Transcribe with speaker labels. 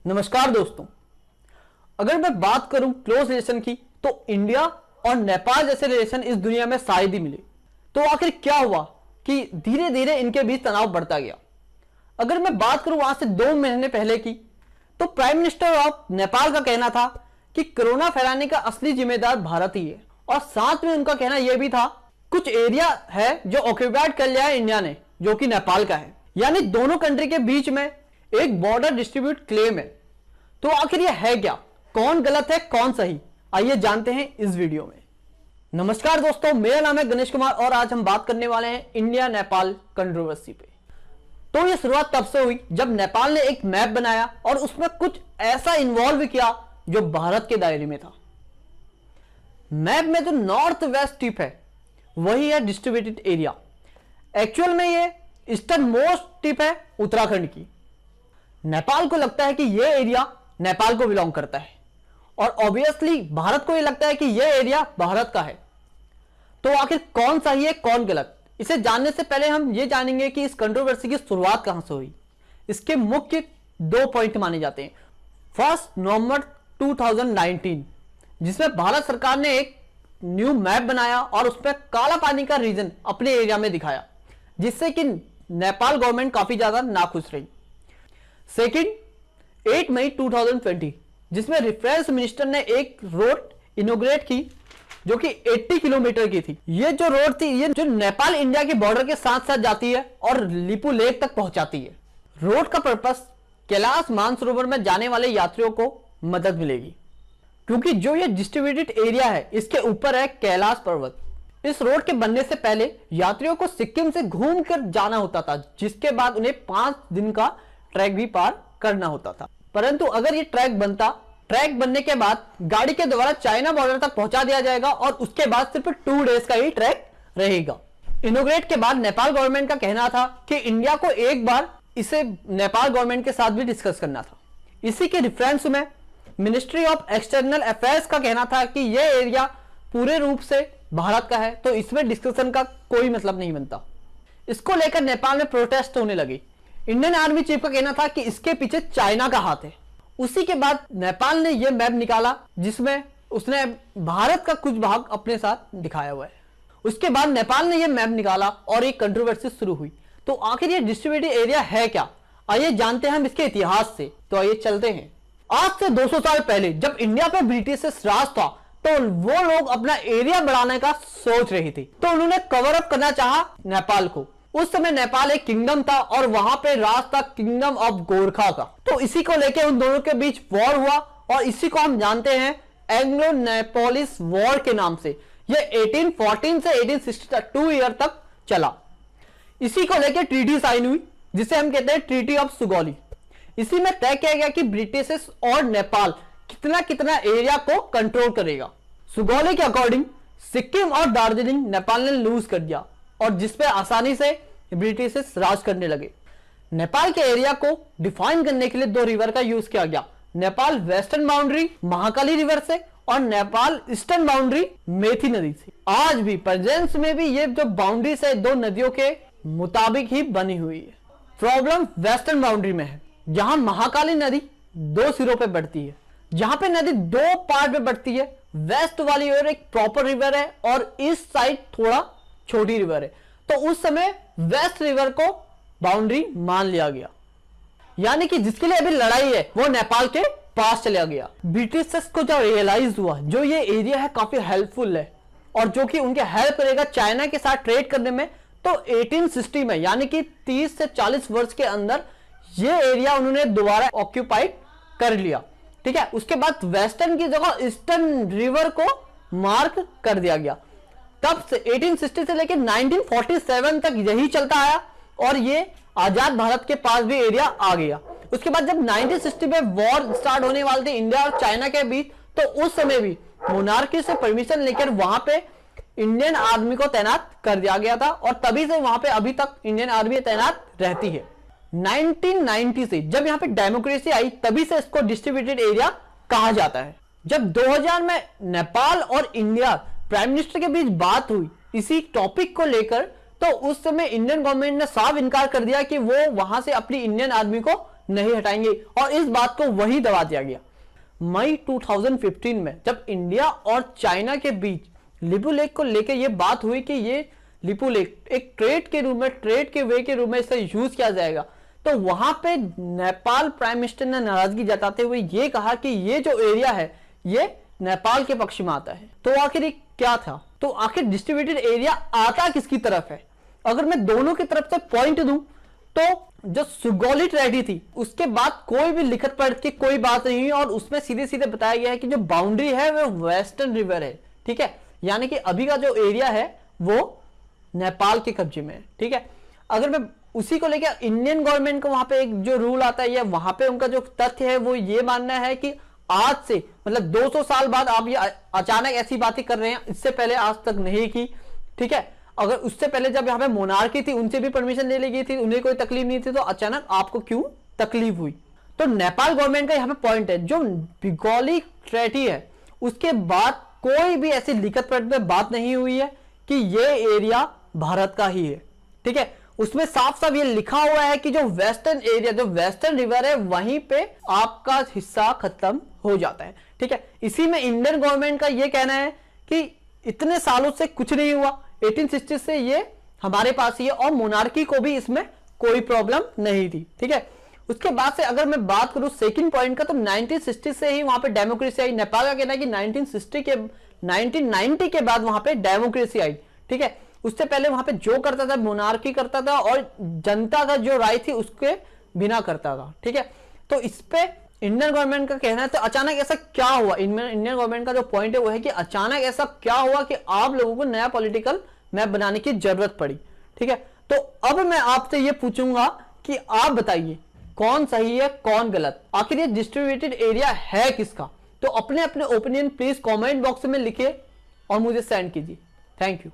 Speaker 1: नमस्कार दोस्तों, अगर मैं बात करूं क्लोज रिलेशन की तो इंडिया और नेपाल जैसे रिलेशन इस दुनिया में शायद ही मिले। तो आखिर क्या हुआ कि धीरे धीरे इनके बीच तनाव बढ़ता गया। अगर मैं बात करूं आज से 2 महीने पहले की, तो प्राइम मिनिस्टर ऑफ नेपाल का कहना था कि कोरोना फैलाने का असली जिम्मेदार भारत ही है, और साथ में उनका कहना यह भी था कुछ एरिया है जो ऑक्यूपाइड कर लिया है इंडिया ने, जो कि नेपाल का है। यानी दोनों कंट्री के बीच में एक बॉर्डर डिस्ट्रीब्यूट क्लेम है। तो आखिर यह है क्या, कौन गलत है कौन सही, आइए जानते हैं इस वीडियो में। नमस्कार दोस्तों, मेरा नाम है गणेश कुमार और आज हम बात करने वाले हैं इंडिया नेपाल कंट्रोवर्सी पे। तो यह शुरुआत तब से हुई जब नेपाल ने एक मैप बनाया और उसमें कुछ ऐसा इन्वॉल्व किया जो भारत के दायरे में था। मैप में जो नॉर्थ वेस्ट टिप है वही है डिस्ट्रीब्यूटेड एरिया। एक्चुअल में ये ईस्टर्न मोस्ट टिप है उत्तराखंड की। नेपाल को लगता है कि यह एरिया नेपाल को बिलोंग करता है और ऑब्वियसली भारत को यह लगता है कि यह एरिया भारत का है। तो आखिर कौन सही है कौन गलत, इसे जानने से पहले हम यह जानेंगे कि इस कंट्रोवर्सी की शुरुआत कहां से हुई। इसके मुख्य 2 पॉइंट माने जाते हैं। 1 नवंबर 2019, जिसमें भारत सरकार ने एक न्यू मैप बनाया और उसमें काला पानी का रीजन अपने एरिया में दिखाया, जिससे कि नेपाल गवर्नमेंट काफी ज्यादा नाखुश रही। सेकंड, 8 मई 2020, जिसमें रेफरेंस मिनिस्टर ने एक रोड इनोग्रेट की जो कि 80 किलोमीटर की थी। ये जो रोड थी, ये जो नेपाल इंडिया के बॉर्डर के साथ साथ जाती है और लिपू लेक तक पहुंचाती है। रोड का पर्पस कैलाश मानसरोवर में जाने वाले यात्रियों को मदद मिलेगी, क्योंकि जो ये डिस्ट्रीब्यूटेड एरिया है इसके ऊपर है कैलाश पर्वत। इस रोड के बनने से पहले यात्रियों को सिक्किम से घूमकर जाना होता था, जिसके बाद उन्हें 5 दिन का ट्रैक भी पार करना होता था। परंतु अगर ये ट्रैक बनने के बाद गाड़ी के द्वारा चाइना बॉर्डर तक पहुंचा दिया जाएगा और उसके बाद सिर्फ 2 डेज का ही ट्रैक रहेगा। इनोग्रेट के बाद नेपाल गवर्नमेंट का कहना था कि इंडिया को एक बार इसे नेपाल गवर्नमेंट के साथ भी डिस्कस करना था। इसी के रेफरेंस में मिनिस्ट्री ऑफ एक्सटर्नल अफेयर्स का कहना था कि यह एरिया पूरे रूप से भारत का है, तो इसमें डिस्कशन का कोई मतलब नहीं बनता। इसको लेकर नेपाल में प्रोटेस्ट होने लगी। इंडियन आर्मी चीफ का कहना था कि इसके पीछे चाइना का हाथ है। उसी के बाद नेपाल ने यह मैप निकाला जिसमें उसने भारत का कुछ भाग अपने साथ दिखाया हुआ है। उसके बाद नेपाल ने यह मैप निकाला और एक कंट्रोवर्सी शुरू हुई। तो आखिर यह डिस्ट्रीब्यूटेड एरिया है क्या, आइए जानते हैं हम इसके इतिहास से। तो आइए चलते हैं। आज से 200 साल पहले जब इंडिया पर ब्रिटिश राज था, तो वो लोग अपना एरिया बढ़ाने का सोच रही थी, तो उन्होंने कवर अप करना चाहा नेपाल को। उस समय नेपाल एक किंगडम था और वहां पे राज था किंगडम ऑफ गोरखा का। तो इसी को लेकर उन दोनों के बीच वॉर हुआ और इसी को हम जानते हैं एंग्लो नेपोलिस वॉर के नाम से। यह 1814 से 1862 ईयर तक चला। इसी को लेकर ट्रीटी साइन हुई जिसे हम कहते हैं ट्रीटी ऑफ सुगौली। इसी में तय किया गया कि ब्रिटिश और नेपाल कितना कितना एरिया को कंट्रोल करेगा। सुगौली के अकॉर्डिंग सिक्किम और दार्जिलिंग नेपाल ने लूज कर दिया और जिसपे आसानी से ब्रिटिश राज करने लगे। नेपाल के एरिया को डिफाइन करने के लिए 2 रिवर का यूज किया गया। Nepal western boundary Mahakali river से और नेपाल ईस्टर्न बाउंड्री मेथी नदी से। आज भी प्रेजेंस में भी ये जो बाउंड्री है 2 नदियों के मुताबिक ही बनी हुई है। प्रॉब्लम वेस्टर्न बाउंड्री में है, जहां महाकाली नदी 2 सिरों पे बढ़ती है। जहां पे नदी 2 पार्ट में बढ़ती है, वेस्ट वाली ओर एक प्रॉपर रिवर है और ईस्ट साइड थोड़ा छोटी रिवर है। तो उस समय वेस्ट रिवर को बाउंड्री मान लिया गया, यानी कि जिसके लिए अभी लड़ाई है वो नेपाल के पास चला गया। ब्रिटिशर्स को जब रियलाइज हुआ जो ये एरिया है काफी हेल्पफुल है और जो कि उनके हेल्प करेगा चाइना के साथ ट्रेड करने में, तो 1860 में यानी कि 30 से 40 वर्ष के अंदर ये एरिया उन्होंने दोबारा ऑक्यूपाइड कर लिया। ठीक है, उसके बाद वेस्टर्न की जगह ईस्टर्न रिवर को मार्क कर दिया गया। तब से 1860 से लेकर 1947 तक यही चलता आया और ये आजाद भारत के पास भी एरिया आ गया। उसके बाद जब 1960 में वॉर स्टार्ट होने वाले थे इंडिया और चाइना के बीच, तो उस समय भी मोनार्की से परमिशन लेकर वहां पे इंडियन आर्मी को तैनात कर दिया गया था और तभी से वहां पे अभी तक इंडियन आर्मी तैनात रहती है। 1990 से जब यहां पे डेमोक्रेसी आई तभी से इसको डिस्ट्रीब्यूटेड एरिया कहा जाता है। जब 2000 में नेपाल और इंडिया प्राइम मिनिस्टर के बीच बात हुई इसी टॉपिक को लेकर, तो उस समय इंडियन गवर्नमेंट ने साफ इनकार कर दिया कि वो वहां से अपनी इंडियन आर्मी को नहीं हटाएंगे, और इस बात को वही दबा दिया गया। मई 2015 में जब इंडिया और चाइना के बीच लिपू लेक को लेकर यह बात हुई कि ये लिपू लेक एक ट्रेड के रूप में, ट्रेड के वे के रूप में इसे यूज किया जाएगा, तो वहां पे नेपाल प्राइम मिनिस्टर ने नाराजगी जताते हुए ये कहा कि ये जो एरिया है ये नेपाल के पक्ष में आता है। तो आखिर क्या था, तो आखिर डिस्ट्रीब्यूटेड एरिया आता किसकी तरफ है? अगर मैं दोनों की तरफ से पॉइंट दूं तो जो सुगौली ट्रेडी थी उसके बाद कोई भी लिखत पढ़ के कोई बात नहीं हुई, और उसमें सीधे सीधे बताया गया है कि जो बाउंड्री है वो वेस्टर्न रिवर है, ठीक है, यानी कि अभी का जो एरिया है वो नेपाल के कब्जे में है, ठीक है। अगर मैं उसी को लेकर इंडियन गवर्नमेंट को वहां पे एक जो रूल आता है या वहां पे उनका जो तथ्य है वो ये मानना है कि आज से मतलब 200 साल बाद आप ये अचानक ऐसी बातें कर रहे हैं, इससे पहले आज तक नहीं की, ठीक है। अगर उससे पहले जब यहाँ पे मोनार्की थी उनसे भी परमिशन ले ली गई थी, उन्हें कोई तकलीफ नहीं थी, तो अचानक आपको क्यों तकलीफ हुई? तो नेपाल गवर्नमेंट का यहाँ पे पॉइंट है, जो बिगौली ट्रेटी है उसके बाद कोई भी ऐसी लिखत पढ़त में बात नहीं हुई है कि ये एरिया भारत का ही है, ठीक है। उसमें साफ साफ ये लिखा हुआ है कि जो वेस्टर्न एरिया, जो वेस्टर्न रिवर है वहीं पे आपका हिस्सा खत्म हो जाता है, ठीक है। इसी में इंडियन गवर्नमेंट का ये कहना है कि इतने सालों से कुछ नहीं हुआ, 1860 से ये हमारे पास ही है, और मोनार्की को भी इसमें कोई प्रॉब्लम नहीं थी, ठीक है। उसके बाद से अगर मैं बात करूं सेकंड पॉइंट का, तो 1960 से ही वहां पे डेमोक्रेसी आई। नेपाल का कहना है कि 1990 के बाद वहां पे डेमोक्रेसी आई, ठीक है। उससे पहले वहां पे जो करता था मोनार्की करता था, और जनता का जो राय थी उसके बिना करता था, ठीक है। तो इस पे इंडियन गवर्नमेंट का कहना है, तो अचानक ऐसा क्या हुआ? इंडियन गवर्नमेंट का जो पॉइंट है वो है कि अचानक ऐसा क्या हुआ कि आप लोगों को नया पॉलिटिकल मैप बनाने की जरूरत पड़ी, ठीक है। तो अब मैं आपसे ये पूछूंगा कि आप बताइए कौन सही है कौन गलत, आखिर ये डिस्ट्रीब्यूटेड एरिया है किसका? तो अपने अपने ओपिनियन प्लीज कमेंट बॉक्स में लिखिए और मुझे सेंड कीजिए। Thank you.